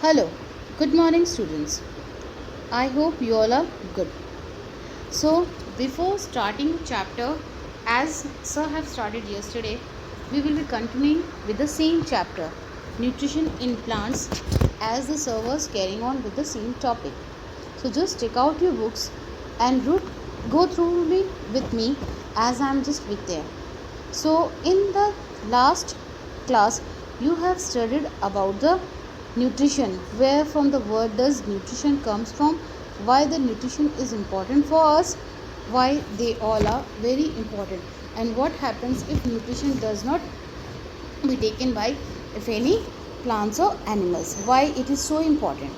Hello, good morning, students. I hope you all are good. So, before starting chapter, as Sir have started yesterday, we will be continuing with the same chapter, nutrition in plants, as the Sir was carrying on with the same topic. So, just take out your books and go through it with me as I am just with there. So, in the last class, you have studied about the nutrition, where from the word does nutrition comes from, why the nutrition is important for us, why they all are very important, and what happens if nutrition does not be taken by if any plants or animals, why it is so important.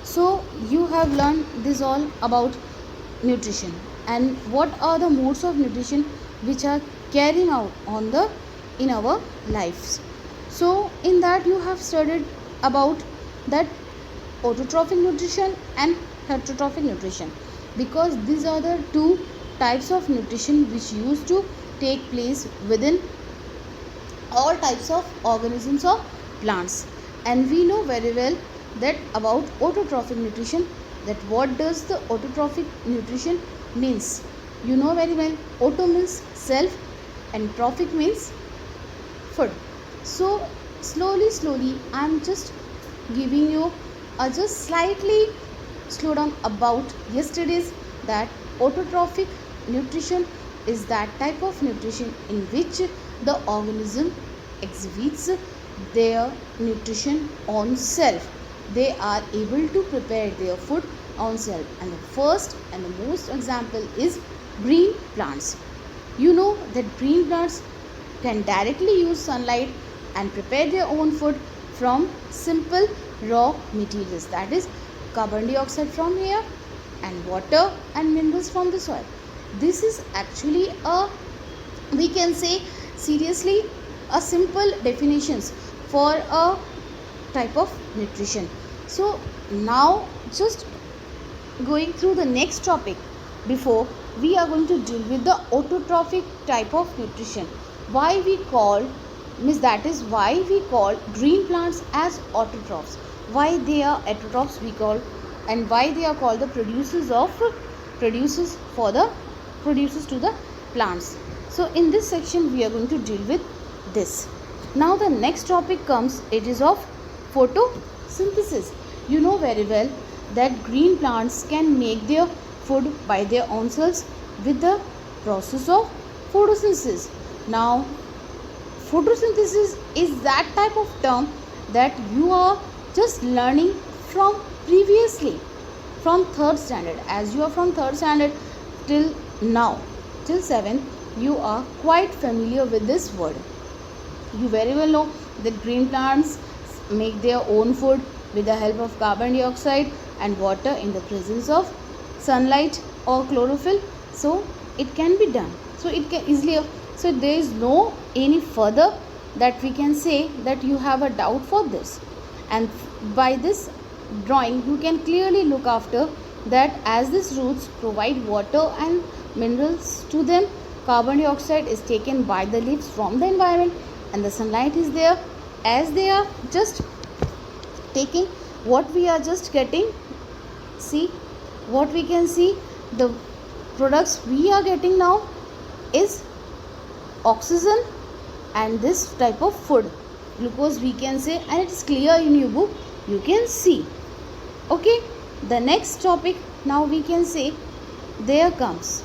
So you have learned this all about nutrition and what are the modes of nutrition which are carrying out on the in our lives. So in that you have studied about that autotrophic nutrition and heterotrophic nutrition, because these are the two types of nutrition which used to take place within all types of organisms or plants. And we know very well that about autotrophic nutrition, that what does the autotrophic nutrition means. You know very well, auto means self and trophic means food. So slowly I'm just giving you a just slightly slow down about yesterday's, that autotrophic nutrition is that type of nutrition in which the organism exhibits their nutrition on self. They are able to prepare their food on self, and the first and the most example is green plants. You know that green plants can directly use sunlight and prepare their own food from simple raw materials, that is carbon dioxide from air and water and minerals from the soil. This is actually a, we can say seriously, a simple definitions for a type of nutrition. So now just going through the next topic, before we are going to deal with the autotrophic type of nutrition. Why we call means, that is why we call green plants as autotrophs, why they are heterotrophs we call, and why they are called the producers for the producers to the plants. So in this section we are going to deal with this. Now the next topic comes, it is of photosynthesis. You know very well that green plants can make their food by their own selves with the process of photosynthesis. Now photosynthesis is that type of term that you are just learning from previously from third standard. As you are from third standard till now, till 7th, you are quite familiar with this word. You very well know that green plants make their own food with the help of carbon dioxide and water in the presence of sunlight or chlorophyll. So it can be done. So it can easily, so there is no any further that we can say that you have a doubt for this. And by this drawing you can clearly look after that, as these roots provide water and minerals to them, carbon dioxide is taken by the leaves from the environment, and the sunlight is there. As they are just taking what we are just getting, see what we can see, the products we are getting now is oxygen and this type of food, glucose we can say, and it is clear in your book, you can see. Okay, the next topic, now we can say, there comes,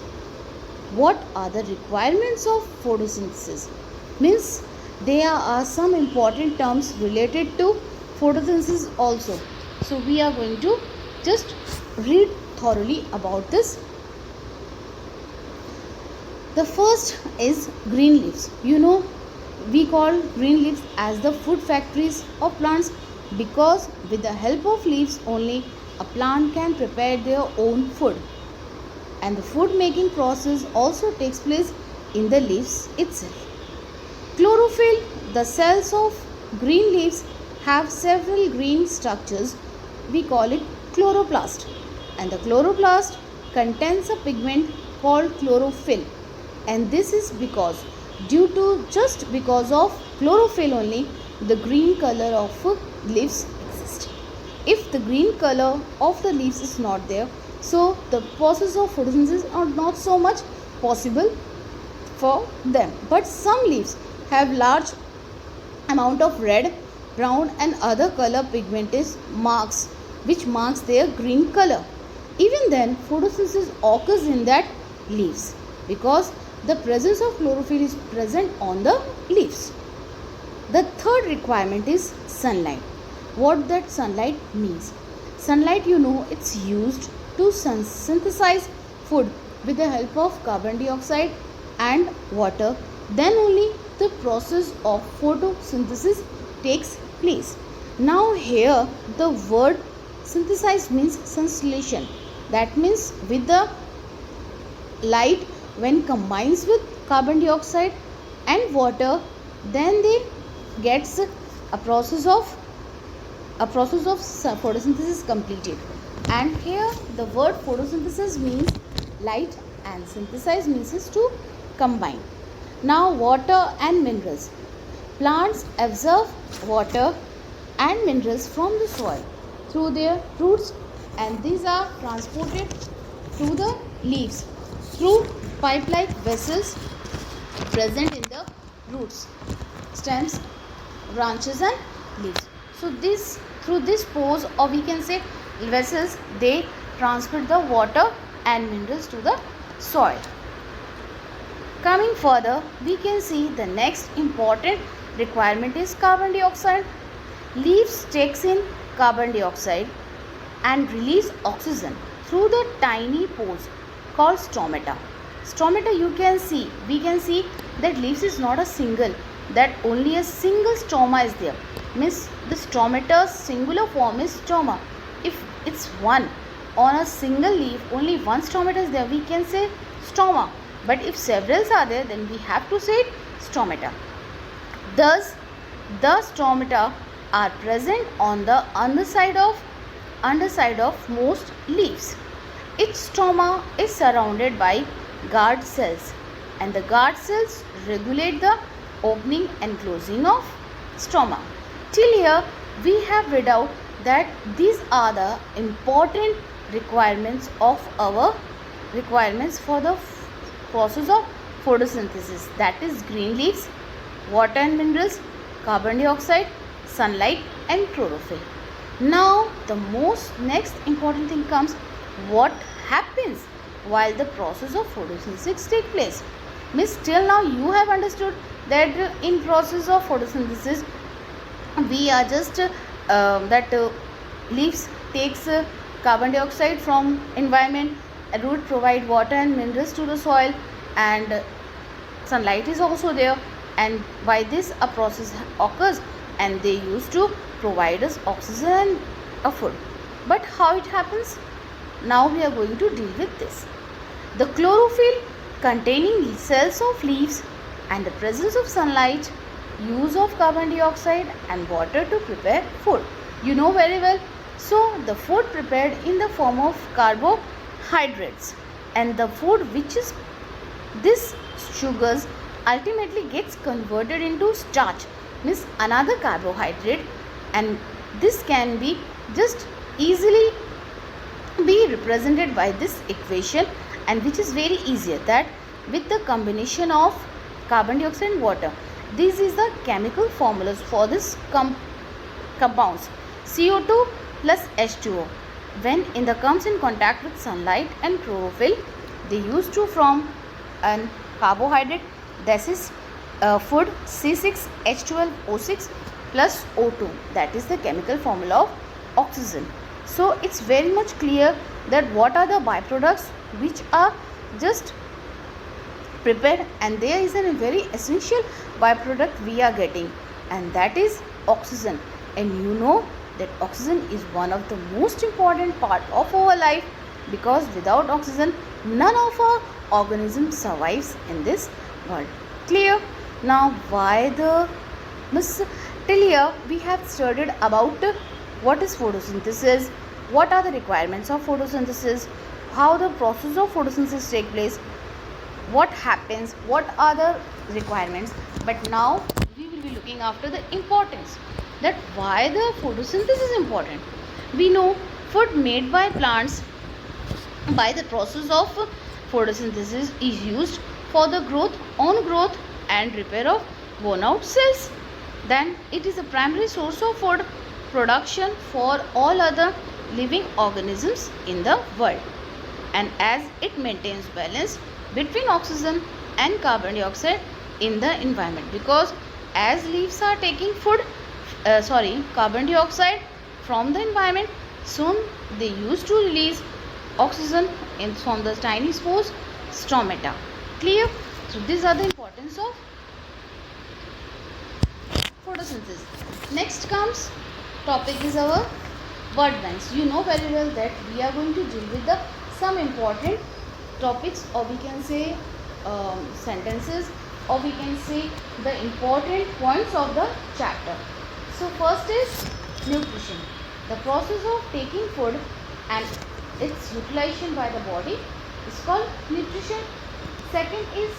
what are the requirements of photosynthesis? Means there are some important terms related to photosynthesis also. So we are going to just read thoroughly about this. The first is green leaves. You know, we call green leaves as the food factories of plants, because with the help of leaves only a plant can prepare their own food, and the food making process also takes place in the leaves itself. Chlorophyll, the cells of green leaves have several green structures, we call it chloroplast, and the chloroplast contains a pigment called chlorophyll, and this is because just because of chlorophyll only the green color of leaves exist. If the green color of the leaves is not there, so the process of photosynthesis are not so much possible for them. But some leaves have large amount of red, brown and other color pigmented marks which marks their green color. Even then, photosynthesis occurs in that leaves because the presence of chlorophyll is present on the leaves. The third requirement is sunlight. What that sunlight means? Sunlight, it's used to synthesize food with the help of carbon dioxide and water. Then only the process of photosynthesis takes place. Now here the word synthesize means sunslation. That means with the light when combines with carbon dioxide and water, then they gets a process of photosynthesis completed. And here the word photosynthesis means light and synthesize means is to combine. Now water and minerals. Plants absorb water and minerals from the soil through their roots, and these are transported to the leaves through pipe-like vessels present in the roots, stems, branches and leaves. So through this pores, or we can say vessels, they transmit the water and minerals to the soil. Coming further, we can see the next important requirement is carbon dioxide. Leaves takes in carbon dioxide and release oxygen through the tiny pores called stomata. Stomata, we can see that leaves is not a single, that only a single stoma is there. Means the stomata's singular form is stoma. If it's one on a single leaf, only one stomata is there, we can say stoma. But if several are there, then we have to say stomata. Thus, the stomata are present on the underside of most leaves. Each stoma is surrounded by guard cells, and the guard cells regulate the opening and closing of stoma. Till here we have read out that these are the important requirements for the process of photosynthesis, that is green leaves, water and minerals, carbon dioxide, sunlight and chlorophyll. Now the next important thing comes, what happens while the process of photosynthesis take place. Means till now you have understood that in process of photosynthesis we are just leaves takes carbon dioxide from environment, root provide water and minerals to the soil, and sunlight is also there, and by this a process occurs and they used to provide us oxygen and a food. But how it happens? Now we are going to deal with this. The chlorophyll containing cells of leaves and the presence of sunlight, use of carbon dioxide and water to prepare food. You know very well. So the food prepared in the form of carbohydrates, and the food which is this sugars ultimately gets converted into starch, means another carbohydrate, and this can be just easily be represented by this equation, and which is very easier, that with the combination of carbon dioxide and water. This is the chemical formulas for this compounds. CO2 plus H2O, when comes in contact with sunlight and chlorophyll, they used to form a carbohydrate, that is food C6H12O6 plus O2, that is the chemical formula of oxygen. So it's very much clear that what are the byproducts which are just prepared, and there is a very essential byproduct we are getting, and that is oxygen. And you know that oxygen is one of the most important part of our life, because without oxygen none of our organism survives in this world. Clear? Now till here we have studied about what is photosynthesis, what are the requirements of photosynthesis, how the process of photosynthesis take place, what happens, what are the requirements. But now we will be looking after the importance, that why the photosynthesis is important. We know food made by plants by the process of photosynthesis is used for the growth, on growth and repair of worn out cells. Then it is a primary source of food production for all other living organisms in the world, and as it maintains balance between oxygen and carbon dioxide in the environment, because as leaves are taking carbon dioxide from the environment, soon they used to release oxygen from the tiny spores stomata. Clear? So these are the importance of photosynthesis. Next comes topic is our word banks. You know very well that we are going to deal with the some important topics, or we can say sentences, or we can say the important points of the chapter. So first is nutrition. The process of taking food and its utilization by the body is called nutrition. Second is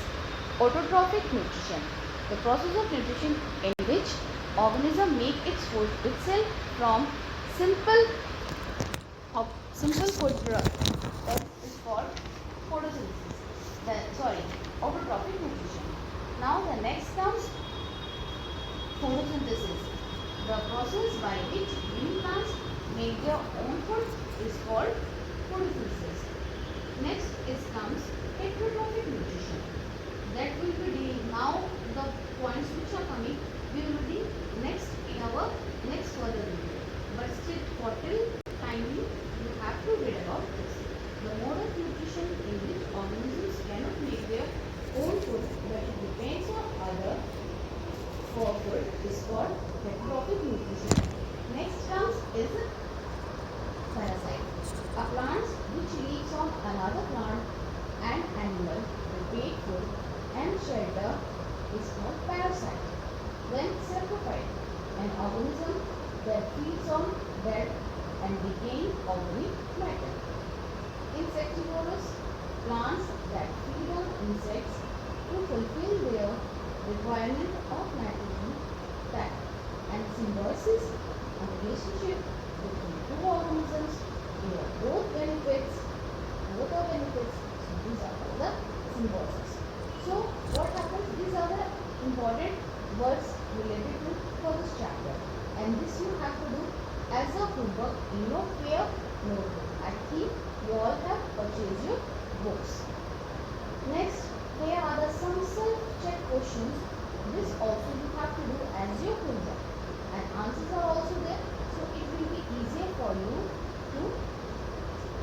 autotrophic nutrition. The process of nutrition in which organism make its food itself from simple food that is called photosynthesis. Autotrophic nutrition. Now the next comes photosynthesis. The process by which living plants make their own food is called photosynthesis. Next comes heterotrophic nutrition. That will be dealing now. The points which are coming, we will be next in our next further video. But still, for till timing, you have to read about this. The mode of nutrition in which organisms cannot make their own food, but it depends on other for food, is called heterotrophic nutrition. Next comes is parasite. A plant which lives on another plant and animal to take food and shelter is called parasite. Then saprophyte, an organism that feeds on dead and decaying organic matter. Insectivorous, plants that feed on insects to fulfill their requirement of nitrogen fat. And symbiosis, a relationship between two organisms where both of benefits. So these are all the symbiosis. So what happens? These are the important words related to for this chapter, and this you have to do as a homework in your prayer notebook. I think you all have purchased your books. Next, here are the some self-check questions. This also you have to do as your homework, and answers are also there, so it will be easier for you to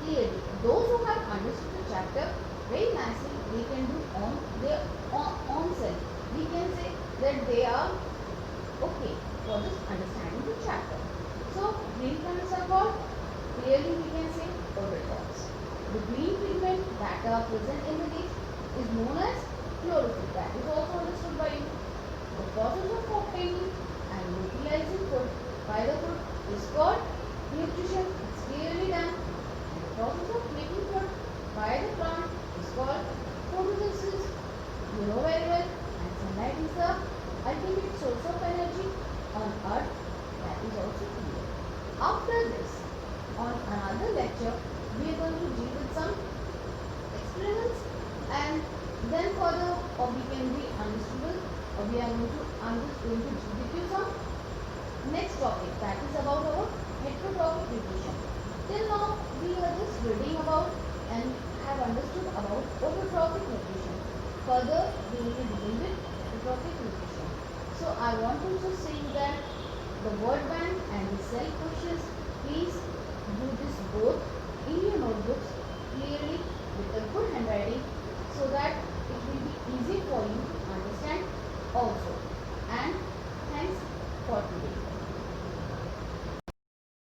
clearly. Those who have understood the chapter very nicely, they can do on their own self. We can say that they are okay for just understanding the chapter. So green colors are called, clearly we can say autotrophs. The green pigment that are present in the leaves is known as chlorophyll. That is also understood by you. The process of obtaining and utilizing food by the food is called nutrition. It's clearly done. And the process of making food by the plant is called photosynthesis. You know very well. And sunlight is the ultimate source of energy on earth. That is also clear. After this, on another lecture, we are going to deal with some experiments, and then further, or we can be understandable, or we are going to, I'm just going to give you some next topic, that is about our heterotrophic nutrition. Till now, we are just reading about and have understood about autotrophic nutrition. Further, we will be dealing with heterotrophic nutrition. So I want to just say that the word bank and the self questions